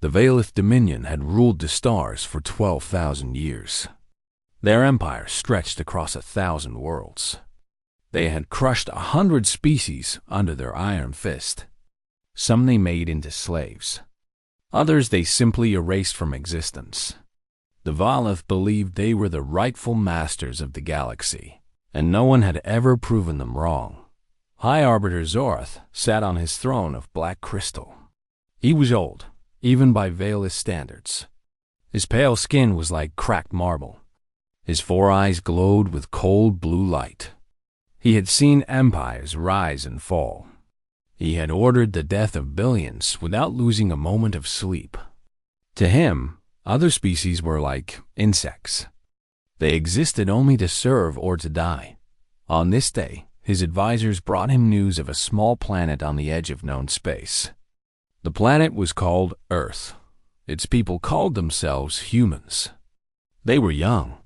The Valith Dominion had ruled the stars for 12,000 years. Their empire stretched across 1,000 worlds. They had crushed 100 species under their iron fist. Some they made into slaves. Others they simply erased from existence. The Valith believed they were the rightful masters of the galaxy, and no one had ever proven them wrong. High Arbiter Zorath sat on his throne of black crystal. He was old, even by Valith standards. His pale skin was like cracked marble. His 4 eyes glowed with cold blue light. He had seen empires rise and fall. He had ordered the death of billions without losing a moment of sleep. To him, other species were like insects. They existed only to serve or to die. On this day, his advisors brought him news of a small planet on the edge of known space. The planet was called Earth. Its people called themselves humans. They were young.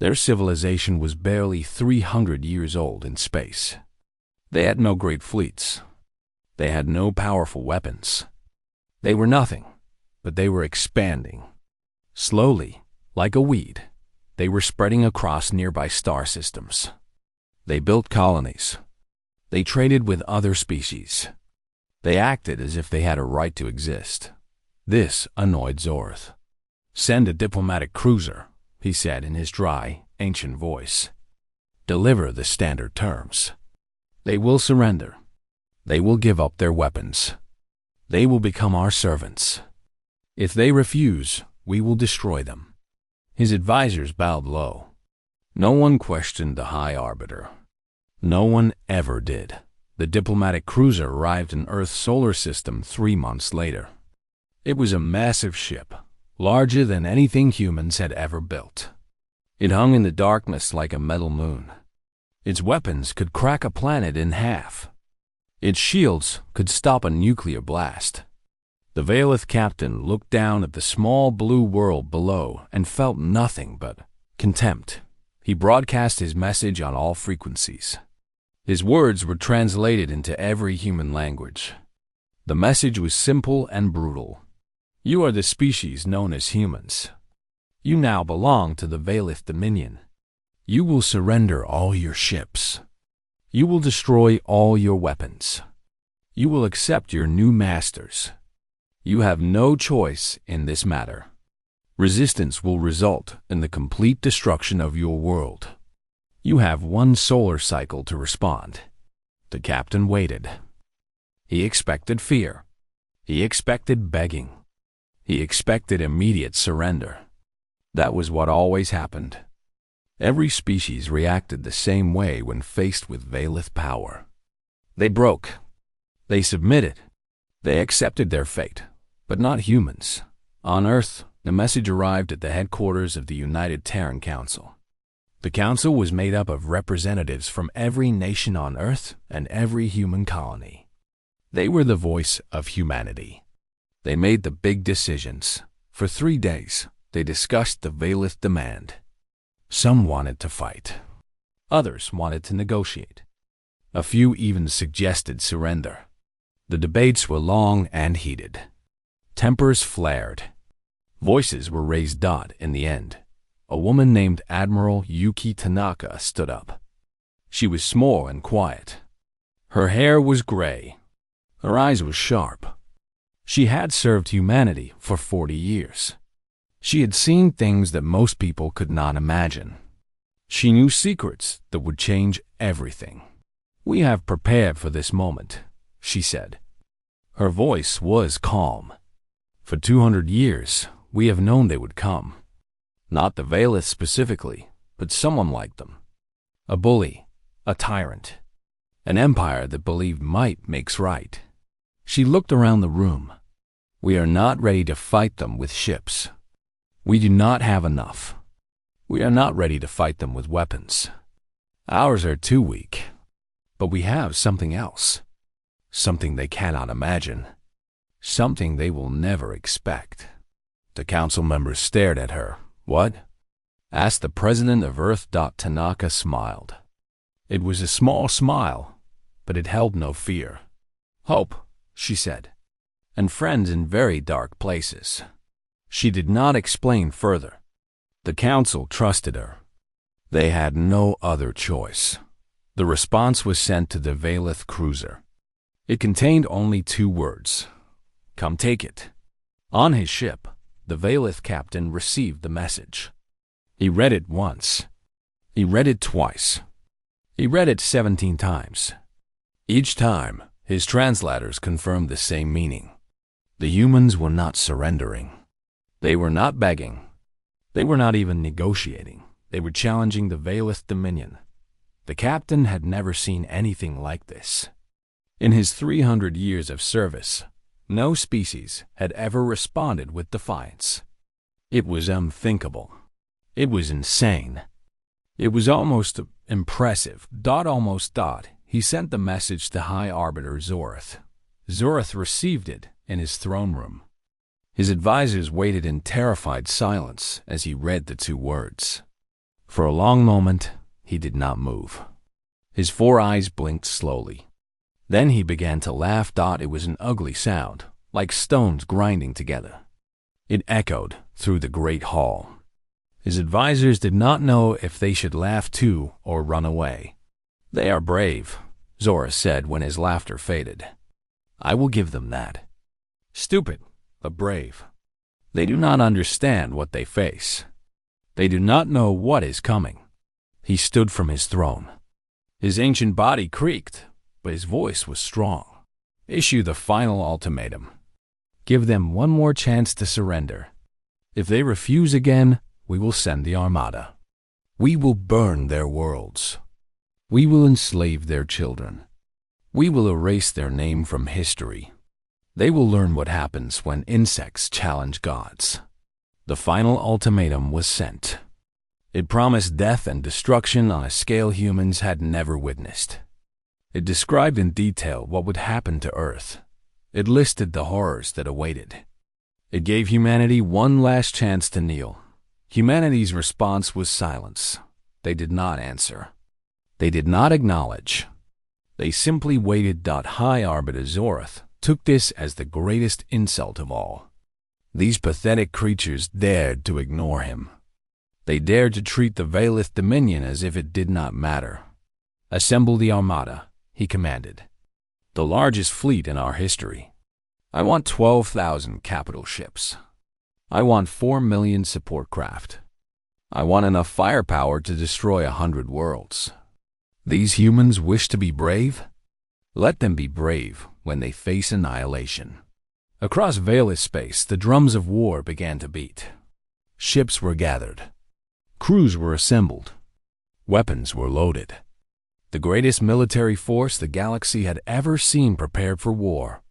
Their civilization was barely 300 years old in space. They had no great fleets. They had no powerful weapons. They were nothing, but they were expanding. Slowly, like a weed, they were spreading across nearby star systems. They built colonies. They traded with other species. They acted as if they had a right to exist. This annoyed Zorath. "Send a diplomatic cruiser," he said in his dry, ancient voice. "Deliver the standard terms. They will surrender. They will give up their weapons. They will become our servants. If they refuse, we will destroy them." His advisors bowed low. No one questioned the High Arbiter. No one ever did. The diplomatic cruiser arrived in Earth's solar system 3 months later. It was a massive ship, larger than anything humans had ever built. It hung in the darkness like a metal moon. Its weapons could crack a planet in half. Its shields could stop a nuclear blast. The Valith captain looked down at the small blue world below and felt nothing but contempt. He broadcast his message on all frequencies. His words were translated into every human language. The message was simple and brutal. "You are the species known as humans. You now belong to the Valith Dominion. You will surrender all your ships. You will destroy all your weapons. You will accept your new masters. You have no choice in this matter. Resistance will result in the complete destruction of your world. You have 1 solar cycle to respond." The captain waited. He expected fear. He expected begging. He expected immediate surrender. That was what always happened. Every species reacted the same way when faced with Valith power. They broke. They submitted. They accepted their fate, but not humans. On Earth, the message arrived at the headquarters of the United Terran Council. The council was made up of representatives from every nation on Earth and every human colony. They were the voice of humanity. They made the big decisions. For 3 days, they discussed the Valith demand. Some wanted to fight. Others wanted to negotiate. A few even suggested surrender. The debates were long and heated. Tempers flared. Voices were raised. In the end, a woman named Admiral Yuki Tanaka stood up. She was small and quiet. Her hair was gray. Her eyes were sharp. She had served humanity for 40 years. She had seen things that most people could not imagine. She knew secrets that would change everything. "We have prepared for this moment," she said. Her voice was calm. "For 200 years, we have known they would come. Not the Valith specifically, but someone like them. A bully, a tyrant, an empire that believed might makes right." She looked around the room. "We are not ready to fight them with ships. We do not have enough. We are not ready to fight them with weapons. Ours are too weak. But we have something else. Something they cannot imagine. Something they will never expect." The council members stared at her. "What?" asked the president of Earth. Tanaka smiled. It was a small smile, but it held no fear. "Hope," she said. and friends in very dark places. She did not explain further. The council trusted her. They had no other choice. The response was sent to the Valeth cruiser. It contained only 2 words: "Come take it." On his ship, the Valeth captain received the message. He read it once. He read it twice. He read it 17 times. Each time, his translators confirmed the same meaning. The humans were not surrendering. They were not begging. They were not even negotiating. They were challenging the Valeth dominion. The captain had never seen anything like this. In his 300 years of service, no species had ever responded with defiance. It was unthinkable. It was insane. It was almost impressive. He sent the message to High Arbiter Zorath. Zorath received it in his throne room. His advisors waited in terrified silence as he read the 2 words. For a long moment, he did not move. His 4 eyes blinked slowly. Then he began to laugh. It was an ugly sound, like stones grinding together. It echoed through the great hall. His advisors did not know if they should laugh too or run away. "They are brave," Zora said when his laughter faded. "I will give them that. Stupid, but brave. They do not understand what they face. They do not know what is coming." He stood from his throne. His ancient body creaked, but his voice was strong. "Issue the final ultimatum. Give them one more chance to surrender. If they refuse again, we will send the Armada. We will burn their worlds. We will enslave their children. We will erase their name from history. They will learn what happens when insects challenge gods." The final ultimatum was sent. It promised death and destruction on a scale humans had never witnessed. It described in detail what would happen to Earth. It listed the horrors that awaited. It gave humanity one last chance to kneel. Humanity's response was silence. They did not answer. They did not acknowledge. They simply waited. High Arbiter Zorath took this as the greatest insult of all. These pathetic creatures dared to ignore him. They dared to treat the Valeth dominion as if it did not matter. "Assemble the Armada," he commanded. "The largest fleet in our history. I want 12,000 capital ships. I want 4 million support craft. I want enough firepower to destroy 100 worlds. These humans wish to be brave? Let them be brave when they face annihilation." Across Valeth space, the drums of war began to beat. Ships were gathered. Crews were assembled. Weapons were loaded. The greatest military force the galaxy had ever seen prepared for war.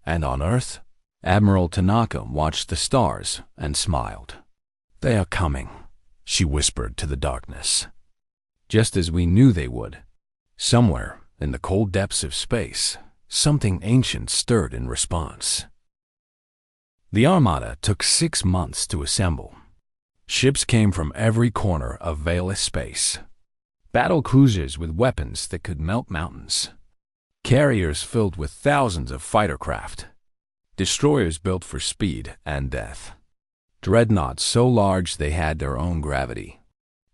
And on Earth, Admiral Tanaka watched the stars and smiled. "They are coming," she whispered to the darkness. Just as we knew they would. Somewhere in the cold depths of space, something ancient stirred in response. The Armada took 6 months to assemble. Ships came from every corner of Valeth space. Battle cruisers with weapons that could melt mountains. Carriers filled with thousands of fighter craft. Destroyers built for speed and death. Dreadnoughts so large they had their own gravity.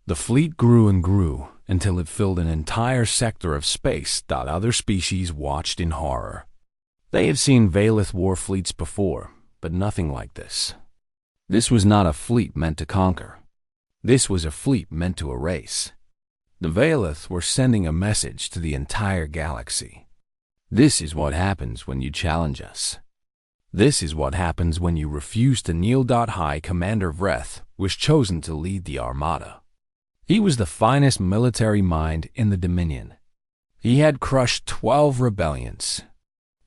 The fleet grew and grew until it filled an entire sector of space. Other species watched in horror. They had seen Valeth war fleets before, but nothing like this. This was not a fleet meant to conquer. This was a fleet meant to erase. The Valeth were sending a message to the entire galaxy. This is what happens when you challenge us. This is what happens when you refuse to kneel. High Commander Vreth was chosen to lead the Armada. He was the finest military mind in the Dominion. He had crushed 12 rebellions.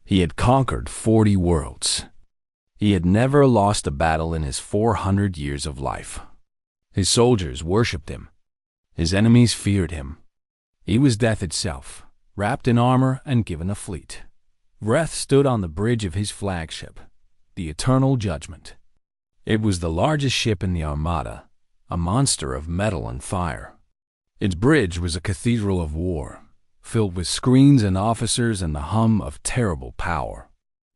He had conquered 40 worlds. He had never lost a battle in his 400 years of life. His soldiers worshipped him. His enemies feared him. He was death itself, wrapped in armor and given a fleet. Vreth stood on the bridge of his flagship, the Eternal Judgment. It was the largest ship in the Armada, a monster of metal and fire. Its bridge was a cathedral of war, filled with screens and officers and the hum of terrible power.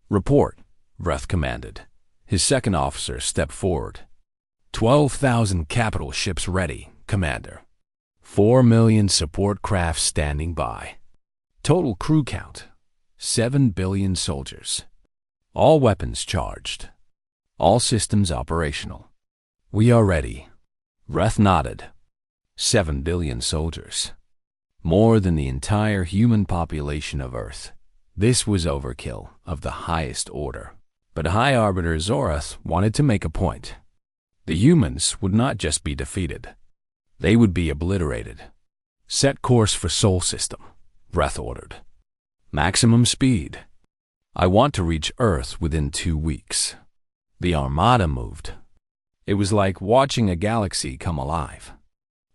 "Report," Vreth commanded. His second officer stepped forward. 12,000 capital ships ready, Commander. 4 million support craft standing by. Total crew count, 7 billion soldiers. All weapons charged. All systems operational. We are ready. Vreth nodded. 7 billion soldiers. More than the entire human population of Earth. This was overkill of the highest order. But High Arbiter Zorath wanted to make a point. The humans would not just be defeated. They would be obliterated. Set course for Sol System, Vreth ordered. Maximum speed. I want to reach Earth within 2 weeks. The Armada moved. It was like watching a galaxy come alive.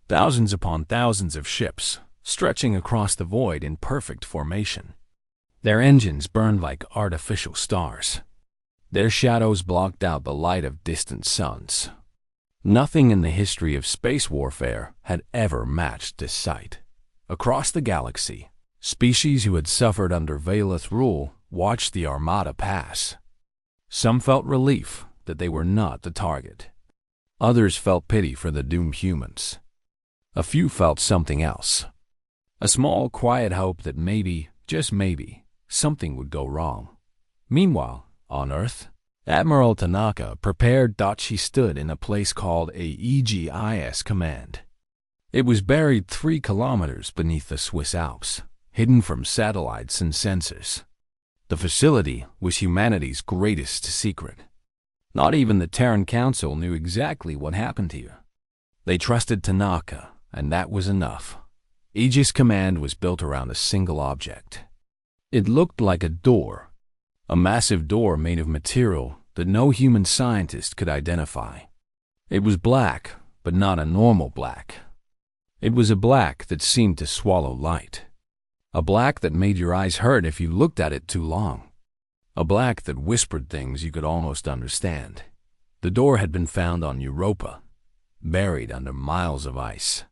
Thousands upon thousands of ships, stretching across the void in perfect formation. Their engines burned like artificial stars. Their shadows blocked out the light of distant suns. Nothing in the history of space warfare had ever matched this sight. Across the galaxy, species who had suffered under Valeth rule watched the Armada pass. Some felt relief that they were not the target. Others felt pity for the doomed humans. A few felt something else. A small, quiet hope that maybe, just maybe, something would go wrong. Meanwhile, on Earth, Admiral Tanaka prepared. She stood in a place called a Aegis Command. It was buried 3 kilometers beneath the Swiss Alps, hidden from satellites and sensors. The facility was humanity's greatest secret. Not even the Terran Council knew exactly what happened here. They trusted Tanaka, and that was enough. Aegis Command was built around a single object. It looked like a door. A massive door made of material that no human scientist could identify. It was black, but not a normal black. It was a black that seemed to swallow light. A black that made your eyes hurt if you looked at it too long. A black that whispered things you could almost understand. The door had been found on Europa, buried under miles of ice.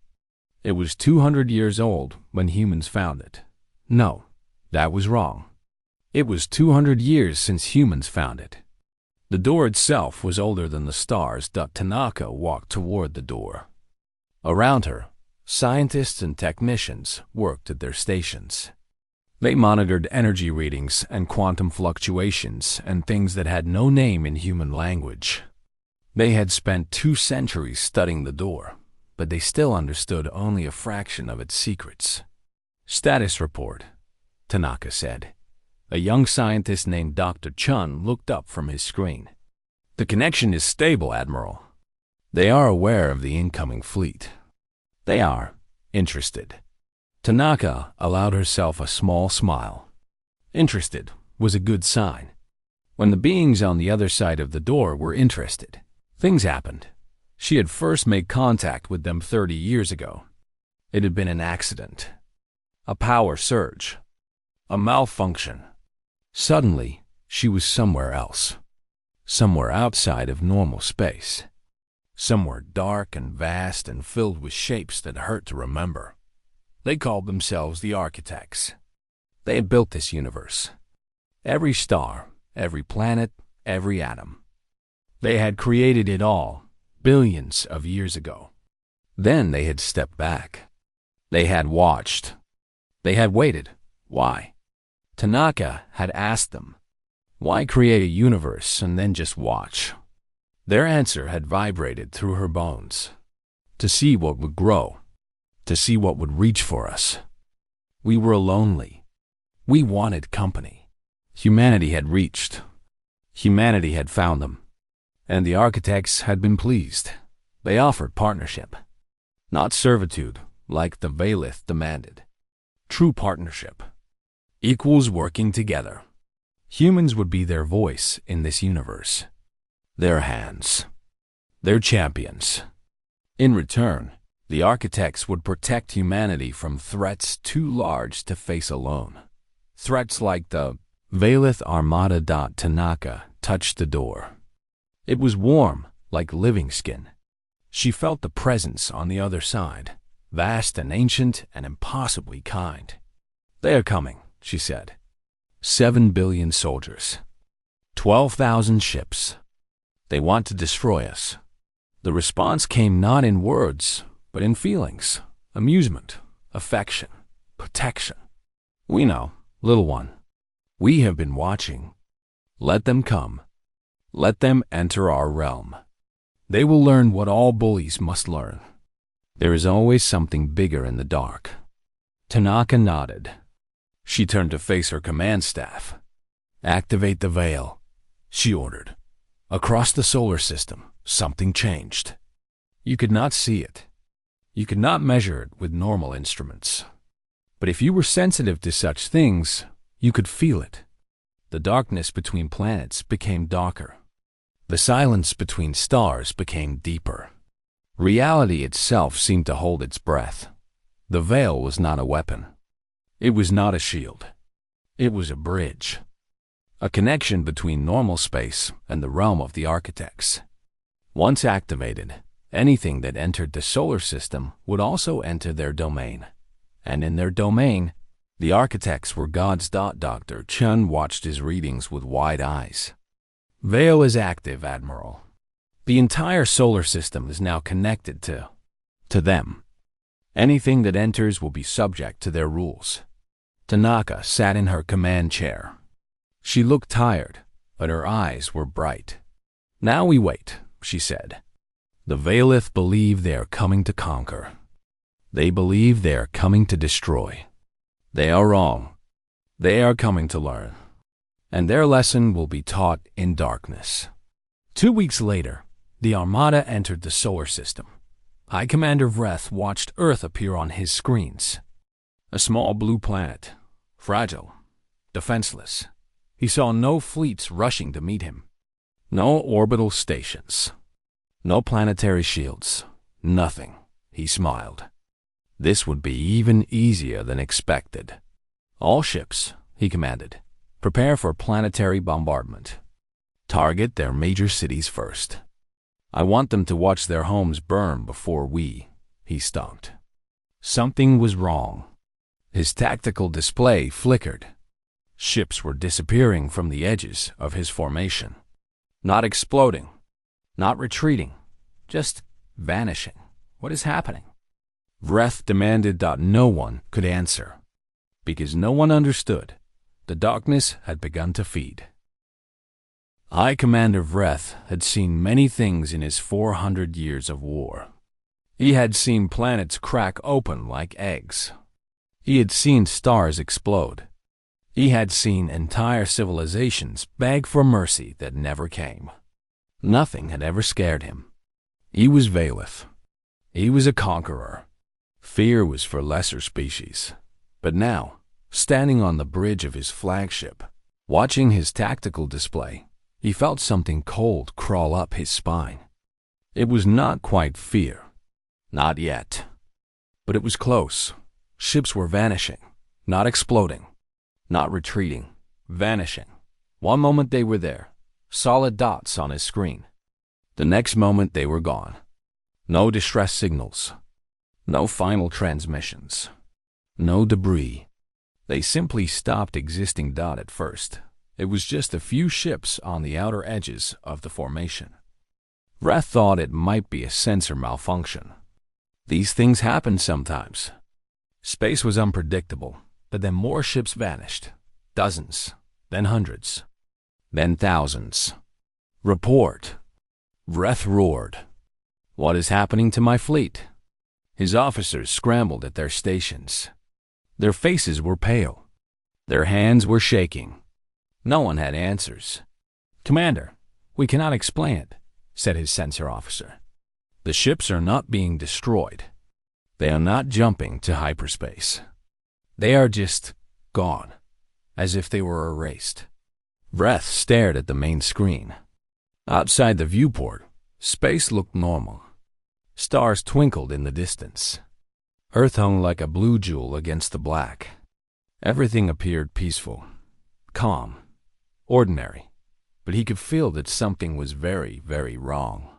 It was 200 years old when humans found it. No, that was wrong. It was 200 years since humans found it. The door itself was older than the stars. Tanaka walked toward the door. Around her, scientists and technicians worked at their stations. They monitored energy readings and quantum fluctuations and things that had no name in human language. They had spent 2 centuries studying the door, but they still understood only a fraction of its secrets. Status report, Tanaka said. A young scientist named Dr. Chun looked up from his screen. The connection is stable, Admiral. They are aware of the incoming fleet. They are interested. Tanaka allowed herself a small smile. Interested was a good sign. When the beings on the other side of the door were interested, things happened. She had first made contact with them 30 years ago. It had been an accident. A power surge. A malfunction. Suddenly, she was somewhere else. Somewhere outside of normal space. Somewhere dark and vast and filled with shapes that hurt to remember. They called themselves the Architects. They had built this universe. Every star, every planet, every atom. They had created it all, billions of years ago. Then they had stepped back. They had watched. They had waited. Why? Tanaka had asked them, why create a universe and then just watch? Their answer had vibrated through her bones. To see what would grow. To see what would reach for us. We were lonely. We wanted company. Humanity had reached. Humanity had found them. And the Architects had been pleased. They offered partnership. Not servitude, like the Valeth demanded. True partnership. Equals working together. Humans would be their voice in this universe. Their hands. Their champions. In return, the Architects would protect humanity from threats too large to face alone. Threats like the Valeth Armada. Tanaka touched the door. It was warm, like living skin. She felt the presence on the other side, vast and ancient and impossibly kind. They are coming, she said. 7 billion soldiers. 12,000 ships. They want to destroy us. The response came not in words, but in feelings, amusement, affection, protection. We know, little one. We have been watching. Let them come. Let them enter our realm. They will learn what all bullies must learn. There is always something bigger in the dark. Tanaka nodded. She turned to face her command staff. Activate the veil, she ordered. Across the solar system, something changed. You could not see it. You could not measure it with normal instruments. But if you were sensitive to such things, you could feel it. The darkness between planets became darker. The silence between stars became deeper. Reality itself seemed to hold its breath. The veil was not a weapon. It was not a shield. It was a bridge. A connection between normal space and the realm of the architects. Once activated, anything that entered the solar system would also enter their domain. And in their domain, the architects were gods. Dr. Chun watched his readings with wide eyes. Veil is active, Admiral. The entire solar system is now connected to them. Anything that enters will be subject to their rules. Tanaka sat in her command chair. She looked tired, but her eyes were bright. Now we wait, she said. The Veilith believe they are coming to conquer. They believe they are coming to destroy. They are wrong. They are coming to learn. And their lesson will be taught in darkness. 2 weeks later, the Armada entered the solar system. High Commander Vreth watched Earth appear on his screens. A small blue planet, fragile, defenseless. He saw no fleets rushing to meet him. No orbital stations. No planetary shields. Nothing. He smiled. This would be even easier than expected. All ships, he commanded, prepare for planetary bombardment. Target their major cities first. I want them to watch their homes burn before he stomped. Something was wrong. His tactical display flickered. Ships were disappearing from the edges of his formation. Not exploding, not retreating, just vanishing. What is happening? Vreth demanded. No one could answer. Because no one understood. The darkness had begun to feed. High Commander Vreth had seen many things in his 400 years of war. He had seen planets crack open like eggs. He had seen stars explode. He had seen entire civilizations beg for mercy that never came. Nothing had ever scared him. He was Veilith. He was a conqueror. Fear was for lesser species. But now, standing on the bridge of his flagship, watching his tactical display, he felt something cold crawl up his spine. It was not quite fear. Not yet. But it was close. Ships were vanishing, not exploding, not retreating, vanishing. One moment they were there, solid dots on his screen. The next moment they were gone. No distress signals. No final transmissions. No debris. They simply stopped existing. At first, it was just a few ships on the outer edges of the formation. Vreth thought it might be a sensor malfunction. These things happen sometimes. Space was unpredictable, but then more ships vanished. Dozens, then hundreds, then thousands. Report. Vreth roared. What is happening to my fleet? His officers scrambled at their stations. Their faces were pale. Their hands were shaking. No one had answers. Commander, we cannot explain it, said his sensor officer. The ships are not being destroyed. They are not jumping to hyperspace. They are just gone, as if they were erased. Vreth stared at the main screen. Outside the viewport, space looked normal. Stars twinkled in the distance. Earth hung like a blue jewel against the black. Everything appeared peaceful, calm, ordinary, but he could feel that something was very, very wrong.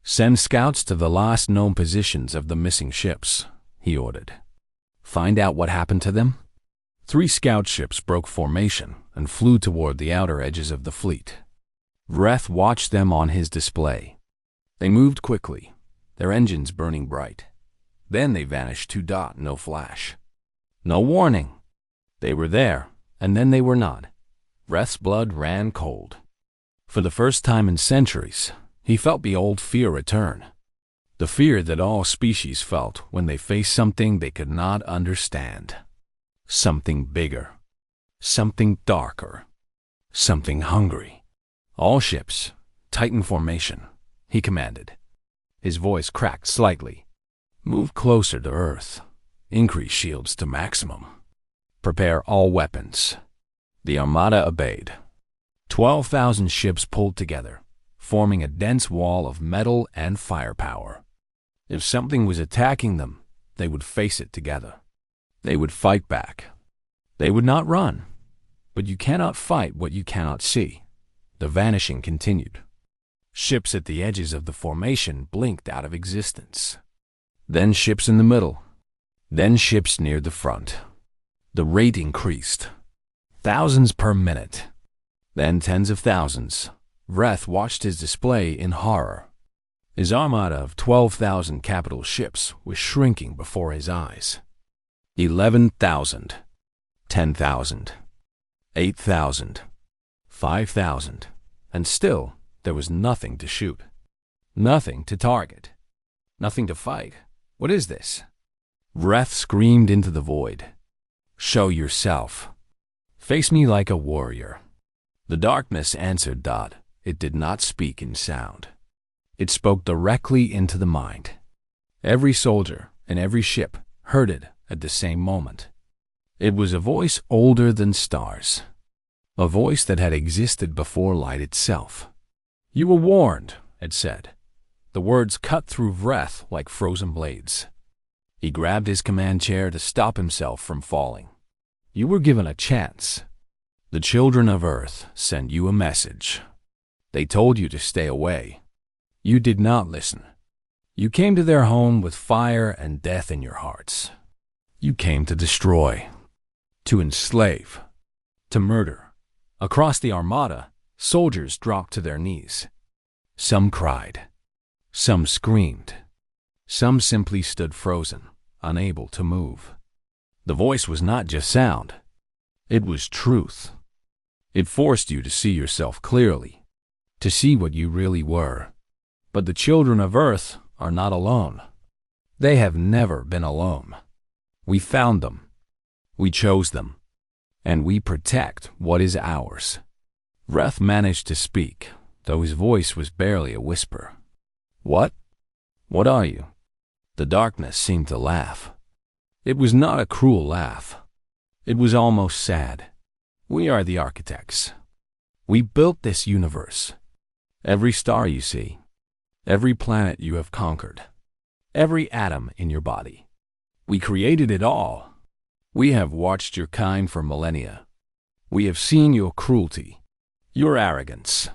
Send scouts to the last known positions of the missing ships, he ordered. Find out what happened to them. 3 scout ships broke formation and flew toward the outer edges of the fleet. Vreth watched them on his display. They moved quickly, their engines burning bright. Then they vanished to dot, no flash. No warning. They were there, and then they were not. Vreth's blood ran cold. For the first time in centuries, he felt the old fear return. The fear that all species felt when they faced something they could not understand. Something bigger. Something darker. Something hungry. All ships, tighten formation, he commanded. His voice cracked slightly. Move closer to Earth. Increase shields to maximum. Prepare all weapons. The Armada obeyed. 12,000 ships pulled together, forming a dense wall of metal and firepower. If something was attacking them, they would face it together. They would fight back. They would not run. But you cannot fight what you cannot see. The vanishing continued. Ships at the edges of the formation blinked out of existence. Then ships in the middle. Then ships near the front. The rate increased. Thousands per minute. Then tens of thousands. Vreth watched his display in horror. His armada of 12,000 capital ships was shrinking before his eyes. 11,000. 10,000. 8,000. 5,000. And still, there was nothing to shoot. Nothing to target. Nothing to fight. What is this? Vreth screamed into the void. Show yourself. Face me like a warrior. The darkness answered Dot. It did not speak in sound. It spoke directly into the mind. Every soldier and every ship heard it at the same moment. It was a voice older than stars. A voice that had existed before light itself. You were warned, it said. The words cut through Vreth like frozen blades. He grabbed his command chair to stop himself from falling. You were given a chance. The children of Earth sent you a message. They told you to stay away. You did not listen. You came to their home with fire and death in your hearts. You came to destroy, to enslave, to murder. Across the Armada, soldiers dropped to their knees. Some cried. Some screamed. Some simply stood frozen, unable to move. The voice was not just sound. It was truth. It forced you to see yourself clearly, to see what you really were. But the children of Earth are not alone. They have never been alone. We found them. We chose them. And we protect what is ours. Vreth managed to speak, though his voice was barely a whisper. What? What are you? The darkness seemed to laugh. It was not a cruel laugh. It was almost sad. We are the architects. We built this universe. Every star you see. Every planet you have conquered. Every atom in your body. We created it all. We have watched your kind for millennia. We have seen your cruelty, your arrogance,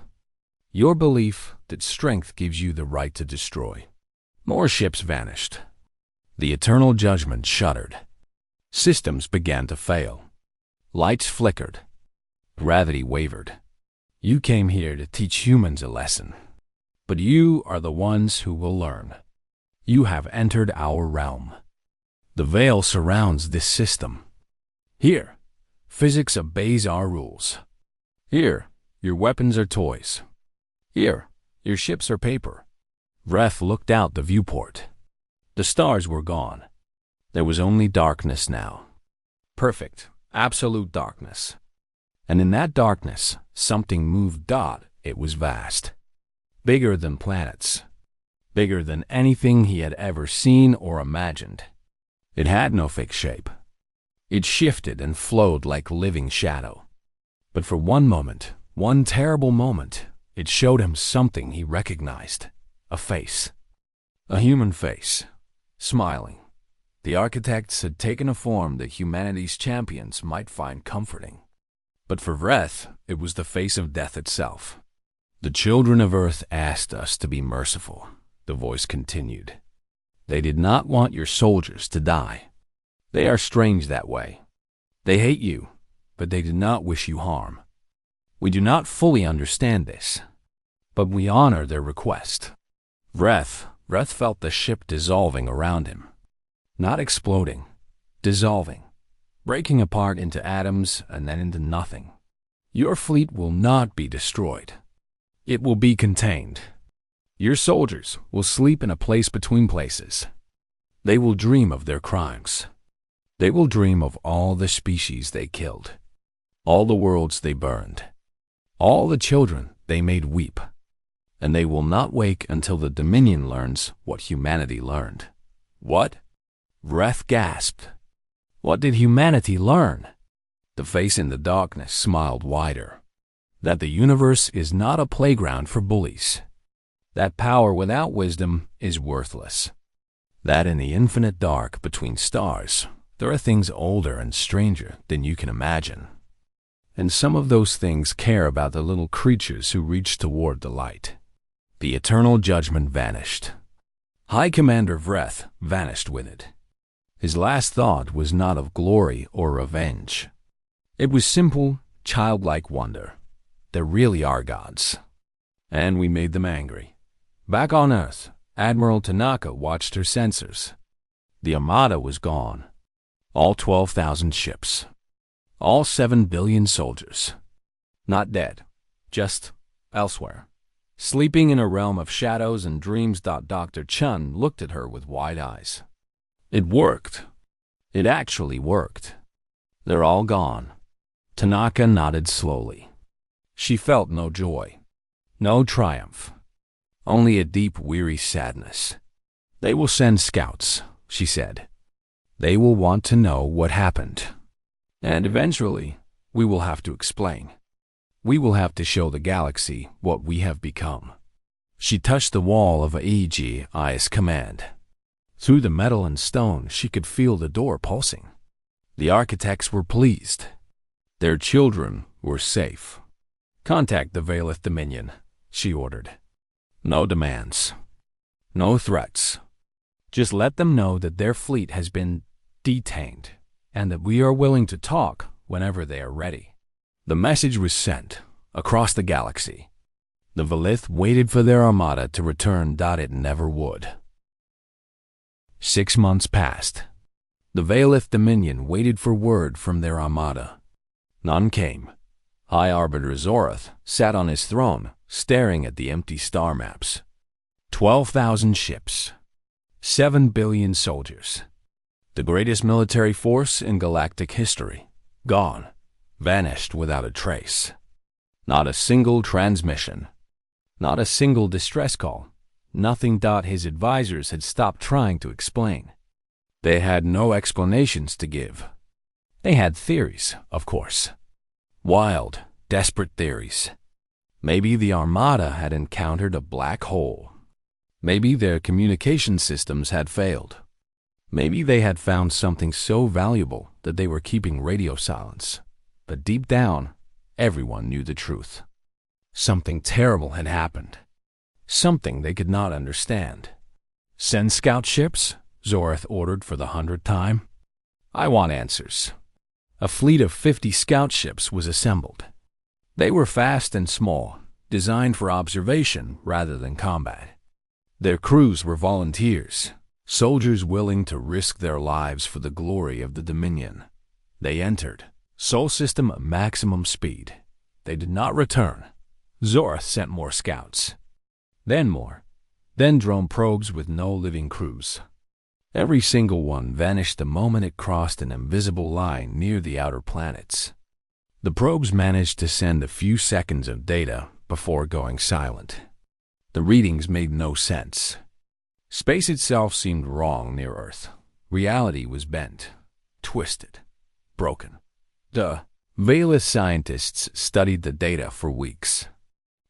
your belief that strength gives you the right to destroy. More ships vanished. The eternal judgment shuddered. Systems began to fail. Lights flickered. Gravity wavered. You came here to teach humans a lesson. But you are the ones who will learn. You have entered our realm. The veil surrounds this system. Here, physics obeys our rules. Here, your weapons are toys. Here, your ships are paper. Vreth looked out the viewport. The stars were gone. There was only darkness now. Perfect, absolute darkness. And in that darkness, something moved. It was vast. Bigger than planets. Bigger than anything he had ever seen or imagined. It had no fixed shape. It shifted and flowed like living shadow. But for one moment, one terrible moment, it showed him something he recognized. A face. A human face. Smiling. The architects had taken a form that humanity's champions might find comforting. But for Vreth, it was the face of death itself. The children of Earth asked us to be merciful, the voice continued. They did not want your soldiers to die. They are strange that way. They hate you, but they did not wish you harm. We do not fully understand this, but we honor their request. Vreth felt the ship dissolving around him. Not exploding, dissolving, breaking apart into atoms and then into nothing. Your fleet will not be destroyed. It will be contained. Your soldiers will sleep in a place between places. They will dream of their crimes. They will dream of all the species they killed, all the worlds they burned, all the children they made weep. And they will not wake until the Dominion learns what humanity learned. What? Vreth gasped. What did humanity learn? The face in the darkness smiled wider. That the universe is not a playground for bullies. That power without wisdom is worthless. That in the infinite dark between stars, there are things older and stranger than you can imagine. And some of those things care about the little creatures who reach toward the light. The eternal judgment vanished. High Commander Vreth vanished with it. His last thought was not of glory or revenge. It was simple, childlike wonder. There really are gods. And we made them angry. Back on Earth, Admiral Tanaka watched her sensors. The Armada was gone. All 12,000 ships. All 7 billion soldiers. Not dead, just elsewhere. Sleeping in a realm of shadows and dreams. Dr. Chun looked at her with wide eyes. It worked. It actually worked. They're all gone. Tanaka nodded slowly. She felt no joy, no triumph, only a deep, weary sadness. They will send scouts, she said. They will want to know what happened. And eventually, we will have to explain. We will have to show the galaxy what we have become. She touched the wall of AGI's command. Through the metal and stone, she could feel the door pulsing. The architects were pleased. Their children were safe. Contact the Valeth Dominion, she ordered. No demands. No threats. Just let them know that their fleet has been detained and that we are willing to talk whenever they are ready. The message was sent across the galaxy. The Valith waited for their Armada to return. It never would. 6 months passed. The Valith Dominion waited for word from their Armada. None came. High Arbiter Zorath sat on his throne, staring at the empty star maps. 12,000 ships. 7 billion soldiers. The greatest military force in galactic history. Gone. Vanished without a trace. Not a single transmission. Not a single distress call. Nothing. His advisors had stopped trying to explain. They had no explanations to give. They had theories, of course. Wild, desperate theories. Maybe the Armada had encountered a black hole. Maybe their communication systems had failed. Maybe they had found something so valuable that they were keeping radio silence. But deep down, everyone knew the truth. Something terrible had happened. Something they could not understand. Send scout ships, Zorath ordered for the 100th time. I want answers. A fleet of 50 scout ships was assembled. They were fast and small, designed for observation rather than combat. Their crews were volunteers, soldiers willing to risk their lives for the glory of the Dominion. They entered. Sol system at maximum speed. They did not return. Zorath sent more scouts. Then more. Then drone probes with no living crews. Every single one vanished the moment it crossed an invisible line near the outer planets. The probes managed to send a few seconds of data before going silent. The readings made no sense. Space itself seemed wrong near Earth. Reality was bent, twisted, broken. The Valeth scientists studied the data for weeks.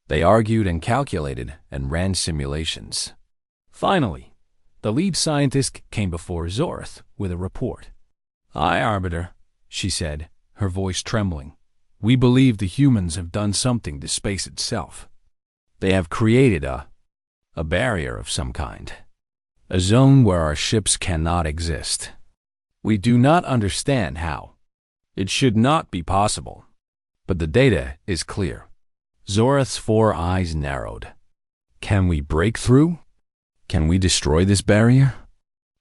They argued and calculated and ran simulations. Finally, the lead scientist came before Zorath with a report. High Arbiter, she said, her voice trembling. We believe the humans have done something to space itself. They have created a barrier of some kind. A zone where our ships cannot exist. We do not understand how. It should not be possible. But the data is clear. Zorath's 4 eyes narrowed. Can we break through? Can we destroy this barrier?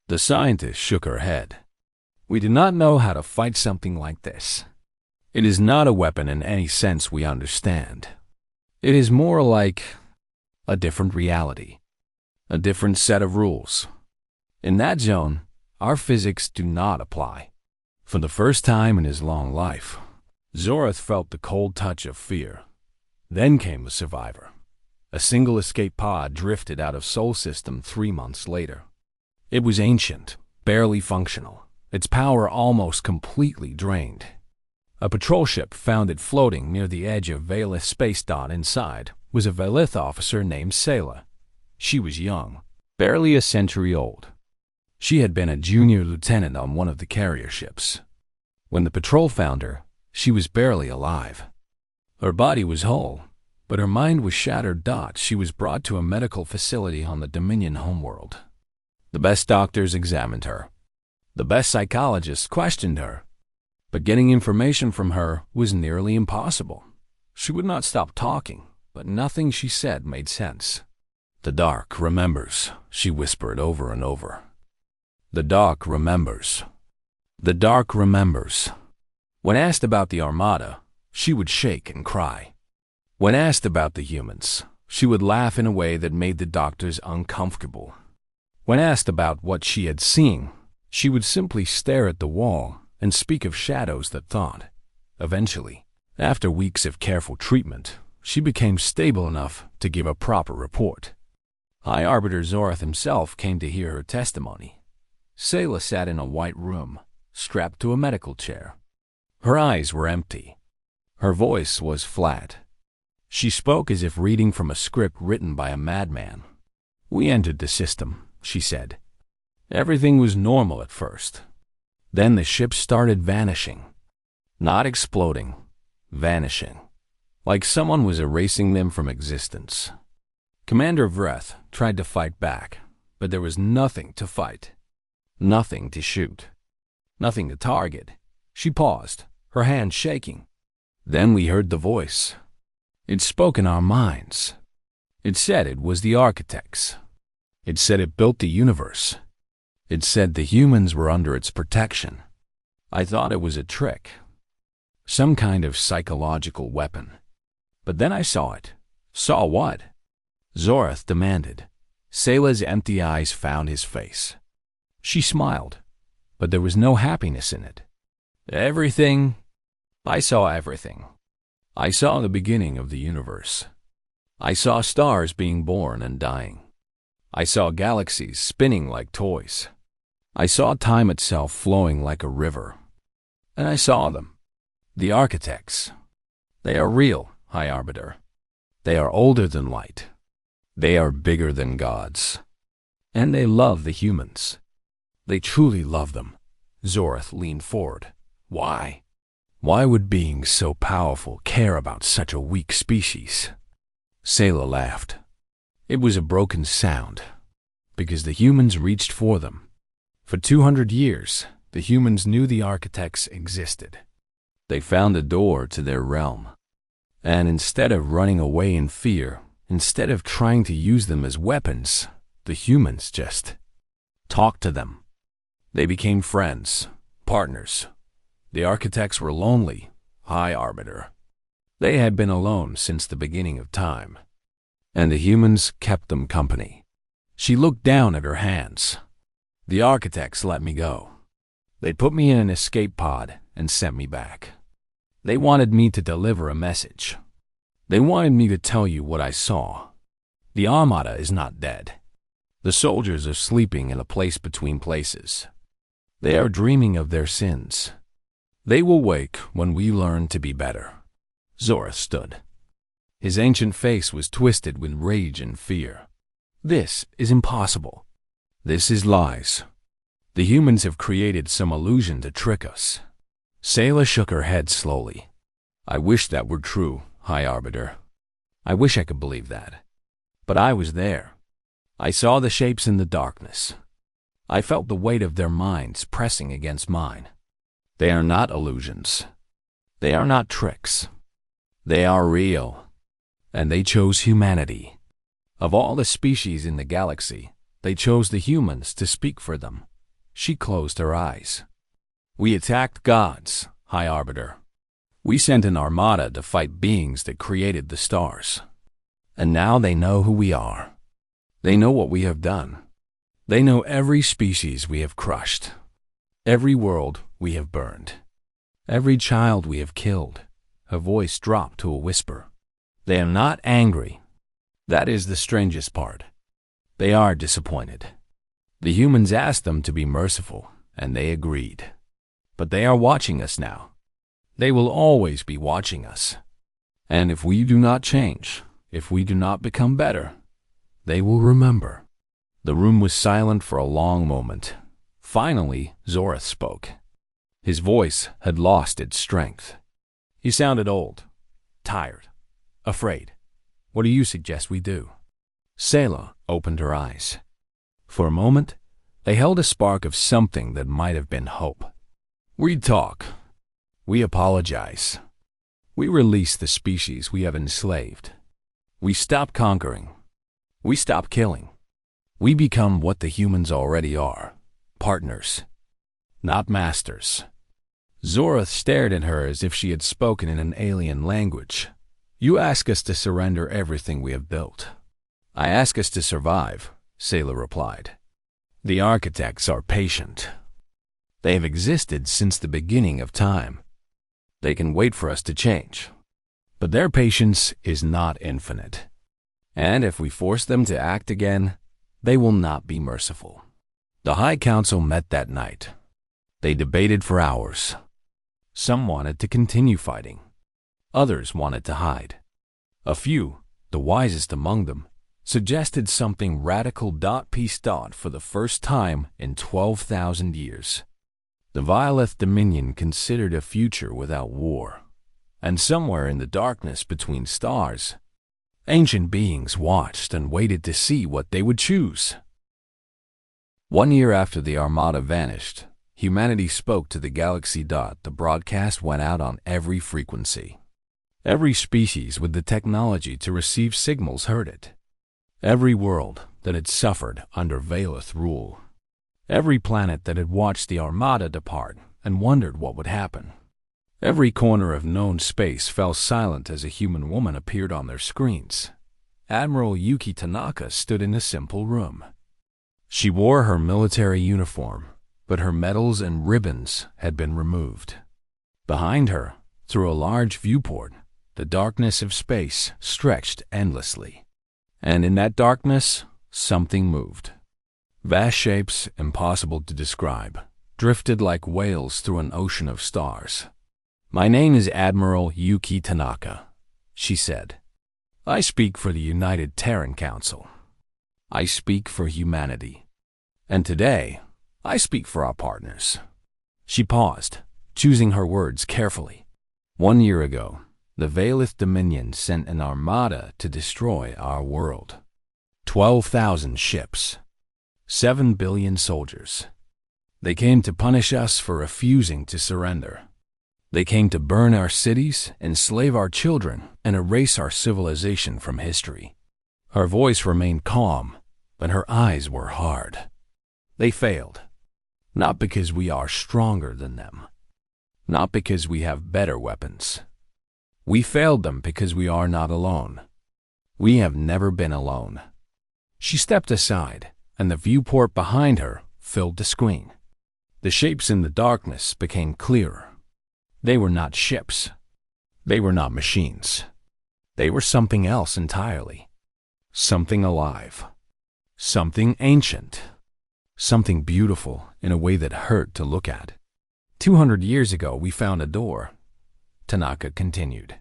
The scientist shook her head. We do not know how to fight something like this. It is not a weapon in any sense we understand. It is more like a different reality, a different set of rules. In that zone, our physics do not apply. For the first time in his long life, Zorath felt the cold touch of fear. Then came the survivor. A single escape pod drifted out of Sol System 3 months later. It was ancient, barely functional, its power almost completely drained. A patrol ship found it floating near the edge of Valith Space. Inside was a Valith officer named Sayla. She was young, barely a century old. She had been a junior lieutenant on one of the carrier ships. When the patrol found her, she was barely alive. Her body was whole, but her mind was shattered. She was brought to a medical facility on the Dominion homeworld. The best doctors examined her. The best psychologists questioned her. But getting information from her was nearly impossible. She would not stop talking, but nothing she said made sense. The dark remembers, she whispered over and over. The dark remembers. The dark remembers. When asked about the Armada, she would shake and cry. When asked about the humans, she would laugh in a way that made the doctors uncomfortable. When asked about what she had seen, she would simply stare at the wall and speak of shadows that thought. Eventually, after weeks of careful treatment, she became stable enough to give a proper report. High Arbiter Zorath himself came to hear her testimony. Sayla sat in a white room, strapped to a medical chair. Her eyes were empty. Her voice was flat. She spoke as if reading from a script written by a madman. We entered the system, she said. Everything was normal at first. Then the ship started vanishing. Not exploding, vanishing. Like someone was erasing them from existence. Commander Vreth tried to fight back, but there was nothing to fight. Nothing to shoot. Nothing to target. She paused, her hand shaking. Then we heard the voice. It spoke in our minds. It said it was the architects. It said it built the universe. It said the humans were under its protection. I thought it was a trick. Some kind of psychological weapon. But then I saw it. Saw what? Zorath demanded. Sayla's empty eyes found his face. She smiled, but there was no happiness in it. Everything. I saw everything. I saw the beginning of the universe. I saw stars being born and dying. I saw galaxies spinning like toys. I saw time itself flowing like a river. And I saw them. The architects. They are real, High Arbiter. They are older than light. They are bigger than gods. And they love the humans. They truly love them. Zorath leaned forward. Why? Why would beings so powerful care about such a weak species? Sayla laughed. It was a broken sound, because the humans reached for them. For 200 years, the humans knew the architects existed. They found a door to their realm. And instead of running away in fear, instead of trying to use them as weapons, the humans just talked to them. They became friends, partners. The architects were lonely, High Arbiter. They had been alone since the beginning of time. And the humans kept them company. She looked down at her hands. The architects let me go. They put me in an escape pod and sent me back. They wanted me to deliver a message. They wanted me to tell you what I saw. The Armada is not dead. The soldiers are sleeping in a place between places. They are dreaming of their sins. They will wake when we learn to be better. Zorath stood. His ancient face was twisted with rage and fear. This is impossible. This is lies. The humans have created some illusion to trick us. Sayla shook her head slowly. I wish that were true, High Arbiter. I wish I could believe that. But I was there. I saw the shapes in the darkness. I felt the weight of their minds pressing against mine. They are not illusions. They are not tricks. They are real. And they chose humanity. Of all the species in the galaxy, they chose the humans to speak for them. She closed her eyes. We attacked gods, High Arbiter. We sent an armada to fight beings that created the stars. And now they know who we are. They know what we have done. They know every species we have crushed, every world we have burned, every child we have killed. Her voice dropped to a whisper. They are not angry. That is the strangest part. They are disappointed. The humans asked them to be merciful, and they agreed. But they are watching us now. They will always be watching us. And if we do not change, if we do not become better, they will remember. The room was silent for a long moment. Finally, Zorath spoke. His voice had lost its strength. He sounded old, tired, afraid. What do you suggest we do? Selah opened her eyes. For a moment, they held a spark of something that might have been hope. We talk. We apologize. We release the species we have enslaved. We stop conquering. We stop killing. We become what the humans already are, partners, not masters. Zorath stared at her as if she had spoken in an alien language. You ask us to surrender everything we have built. I ask us to survive, Selah replied. The architects are patient. They have existed since the beginning of time. They can wait for us to change. But their patience is not infinite. And if we force them to act again, they will not be merciful. The High Council met that night. They debated for hours. Some wanted to continue fighting. Others wanted to hide. A few, the wisest among them, suggested something radical. Peace. For the first time in 12,000 years. The Violeth Dominion considered a future without war. And somewhere in the darkness between stars, ancient beings watched and waited to see what they would choose. 1 year after the Armada vanished, humanity spoke to the galaxy. The broadcast went out on every frequency. Every species with the technology to receive signals heard it. Every world that had suffered under Valeth rule. Every planet that had watched the Armada depart and wondered what would happen. Every corner of known space fell silent as a human woman appeared on their screens. Admiral Yuki Tanaka stood in a simple room. She wore her military uniform, but her medals and ribbons had been removed. Behind her, through a large viewport, the darkness of space stretched endlessly. And in that darkness, something moved. Vast shapes, impossible to describe, drifted like whales through an ocean of stars. My name is Admiral Yuki Tanaka, she said. I speak for the United Terran Council. I speak for humanity. And today, I speak for our partners. She paused, choosing her words carefully. 1 year ago, the Valeth Dominion sent an armada to destroy our world. 12,000 ships. 7 billion soldiers. They came to punish us for refusing to surrender. They came to burn our cities, enslave our children, and erase our civilization from history. Her voice remained calm, but her eyes were hard. They failed. Not because we are stronger than them. Not because we have better weapons. We failed them because we are not alone. We have never been alone. She stepped aside, and the viewport behind her filled the screen. The shapes in the darkness became clearer. They were not ships. They were not machines. They were something else entirely. Something alive. Something ancient. Something beautiful in a way that hurt to look at. 200 years ago, we found a door, Tanaka continued.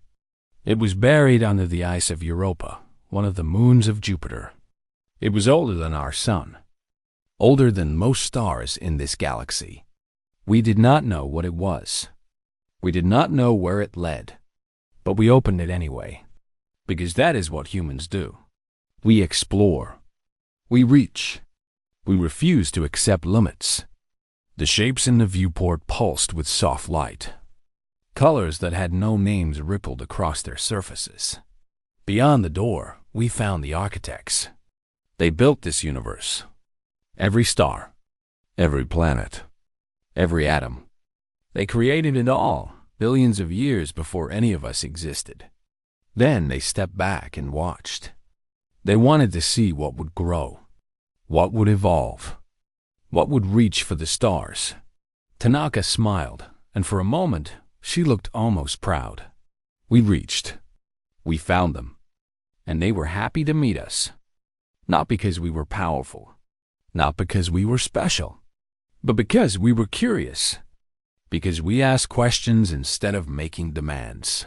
It was buried under the ice of Europa, one of the moons of Jupiter. It was older than our sun, older than most stars in this galaxy. We did not know what it was. We did not know where it led, but we opened it anyway, because that is what humans do. We explore. We reach. We refuse to accept limits. The shapes in the viewport pulsed with soft light. Colors that had no names rippled across their surfaces. Beyond the door we found the architects. They built this universe. Every star, every planet, every atom. They created it all, billions of years before any of us existed. Then they stepped back and watched. They wanted to see what would grow, what would evolve, what would reach for the stars. Tanaka smiled, and for a moment, she looked almost proud. We reached. We found them. And they were happy to meet us. Not because we were powerful, not because we were special, but because we were curious. Because we asked questions instead of making demands.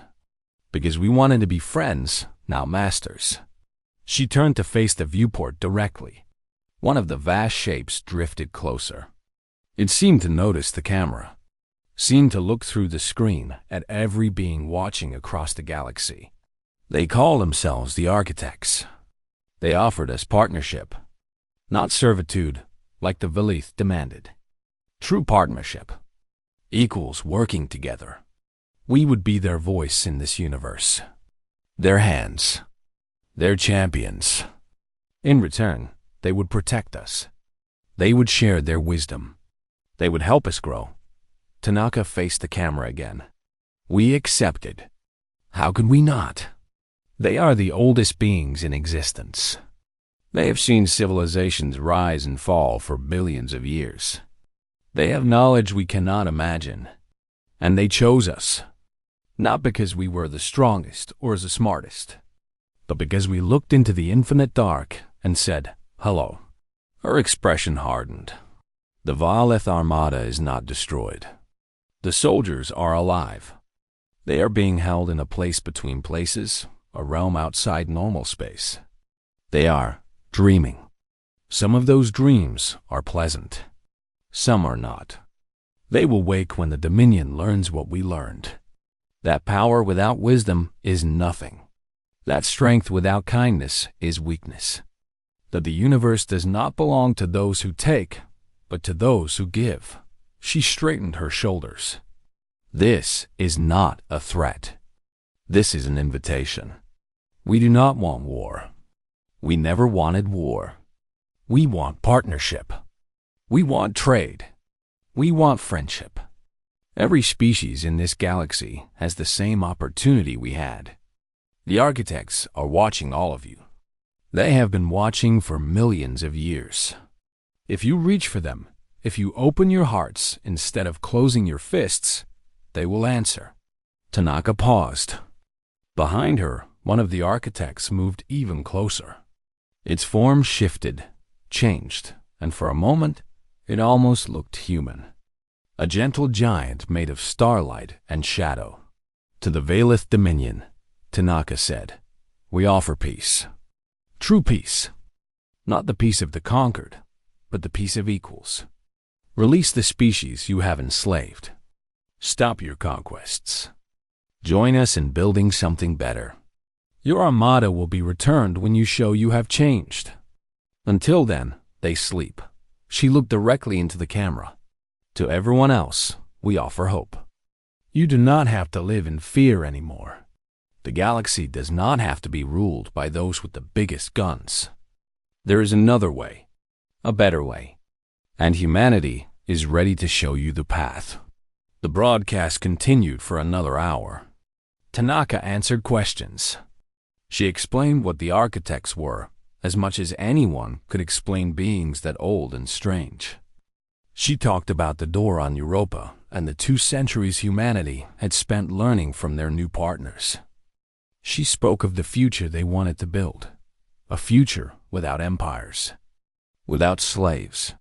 Because we wanted to be friends, not masters. She turned to face the viewport directly. One of the vast shapes drifted closer. It seemed to notice the camera, seemed to look through the screen at every being watching across the galaxy. They call themselves the architects. They offered us partnership, not servitude like the Velith demanded. True partnership. Equals working together. We would be their voice in this universe. Their hands. Their champions. In return, they would protect us. They would share their wisdom. They would help us grow. Tanaka faced the camera again. We accepted. How could we not? They are the oldest beings in existence. They have seen civilizations rise and fall for billions of years. They have knowledge we cannot imagine. And they chose us. Not because we were the strongest or the smartest, but because we looked into the infinite dark and said, hello. Her expression hardened. The Valeth Armada is not destroyed. The soldiers are alive. They are being held in a place between places, a realm outside normal space. They are dreaming. Some of those dreams are pleasant. Some are not. They will wake when the Dominion learns what we learned. That power without wisdom is nothing. That strength without kindness is weakness. That the universe does not belong to those who take, but to those who give. She straightened her shoulders. This is not a threat. This is an invitation. We do not want war. We never wanted war. We want partnership. We want trade. We want friendship. Every species in this galaxy has the same opportunity we had. The architects are watching all of you. They have been watching for millions of years. If you reach for them, if you open your hearts instead of closing your fists, they will answer. Tanaka paused. Behind her, one of the architects moved even closer. Its form shifted, changed, and for a moment, it almost looked human. A gentle giant made of starlight and shadow. To the Valeth Dominion, Tanaka said, we offer peace. True peace. Not the peace of the conquered, but the peace of equals. Release the species you have enslaved. Stop your conquests. Join us in building something better. Your Armada will be returned when you show you have changed. Until then, they sleep. She looked directly into the camera. To everyone else, we offer hope. You do not have to live in fear anymore. The galaxy does not have to be ruled by those with the biggest guns. There is another way, a better way, and humanity is ready to show you the path. The broadcast continued for another hour. Tanaka answered questions. She explained what the architects were, as much as anyone could explain beings that old and strange. She talked about the door on Europa and the 2 centuries humanity had spent learning from their new partners. She spoke of the future they wanted to build, a future without empires, without slaves,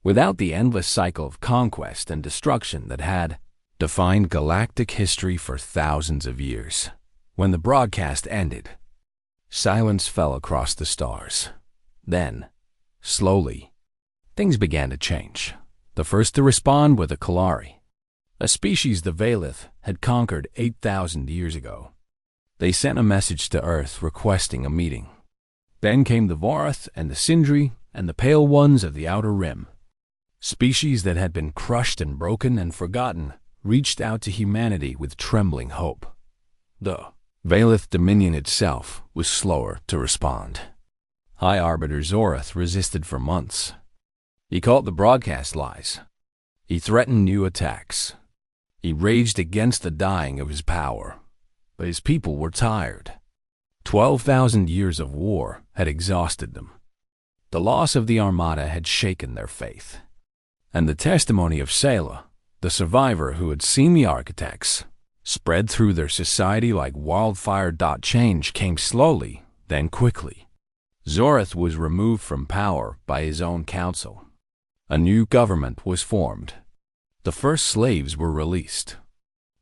without the endless cycle of conquest and destruction that had defined galactic history for thousands of years. When the broadcast ended, silence fell across the stars. Then, slowly, things began to change. The first to respond were the Kalari, a species the Valeth had conquered 8,000 years ago. They sent a message to Earth requesting a meeting. Then came the Vorath and the Sindri and the Pale Ones of the Outer Rim. Species that had been crushed and broken and forgotten reached out to humanity with trembling hope. The Valith Dominion itself was slower to respond. High Arbiter Zorath resisted for months. He called the broadcast lies. He threatened new attacks. He raged against the dying of his power. But his people were tired. 12,000 years of war had exhausted them. The loss of the Armada had shaken their faith. And the testimony of Selah, the survivor who had seen the architects, spread through their society like wildfire. Change came slowly, then quickly. Zorath was removed from power by his own council. A new government was formed. The first slaves were released.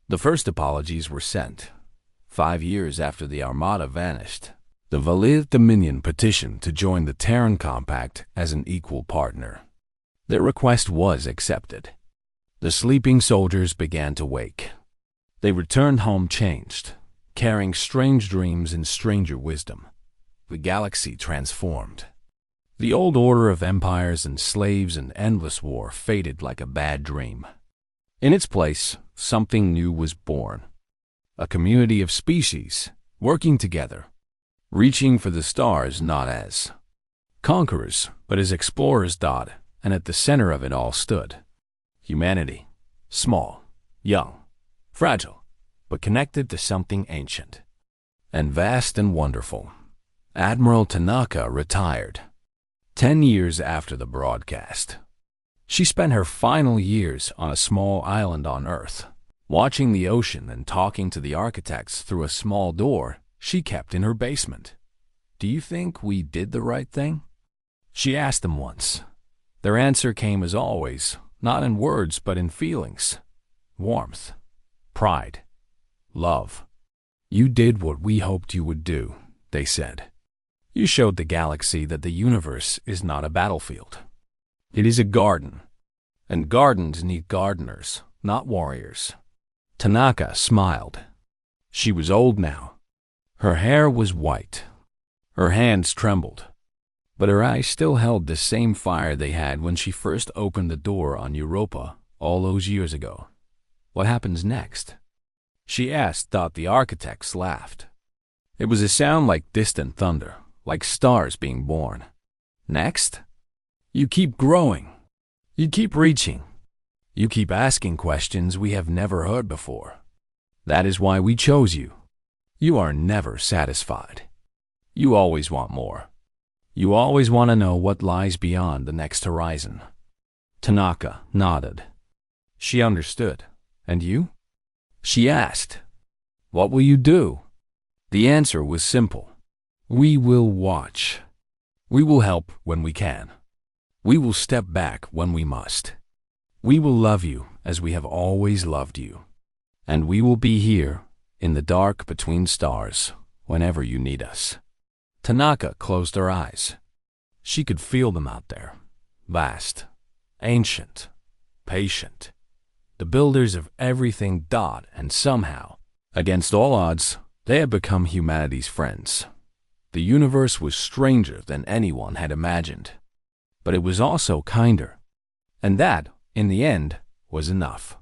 The first apologies were sent. 5 years after the Armada vanished, the Valith Dominion petitioned to join the Terran Compact as an equal partner. Their request was accepted. The sleeping soldiers began to wake. They returned home changed, carrying strange dreams and stranger wisdom. The galaxy transformed. The old order of empires and slaves and endless war faded like a bad dream. In its place, something new was born. A community of species, working together, reaching for the stars not as conquerors, but as explorers. And at the center of it all stood humanity, small, young, fragile, but connected to something ancient and vast and wonderful. Admiral Tanaka retired 10 years after the broadcast. She spent her final years on a small island on Earth, watching the ocean and talking to the architects through a small door she kept in her basement. "Do you think we did the right thing?" she asked them once. Their answer came as always, not in words but in feelings. Warmth, pride, love. "You did what we hoped you would do," they said. "You showed the galaxy that the universe is not a battlefield. It is a garden, and gardens need gardeners, not warriors." Tanaka smiled. She was old now. Her hair was white. Her hands trembled. But her eyes still held the same fire they had when she first opened the door on Europa all those years ago. "What happens next?" she asked. The architects laughed. It was a sound like distant thunder, like stars being born. "Next? You keep growing. You keep reaching. You keep asking questions we have never heard before. That is why we chose you. You are never satisfied. You always want more. You always want to know what lies beyond the next horizon." Tanaka nodded. She understood. "And you?" she asked. "What will you do?" The answer was simple. "We will watch. We will help when we can. We will step back when we must. We will love you as we have always loved you. And we will be here, in the dark between stars, whenever you need us." Tanaka closed her eyes. She could feel them out there. Vast, ancient, patient. The builders of everything. And somehow, against all odds, they had become humanity's friends. The universe was stranger than anyone had imagined. But it was also kinder. And that, in the end, was enough.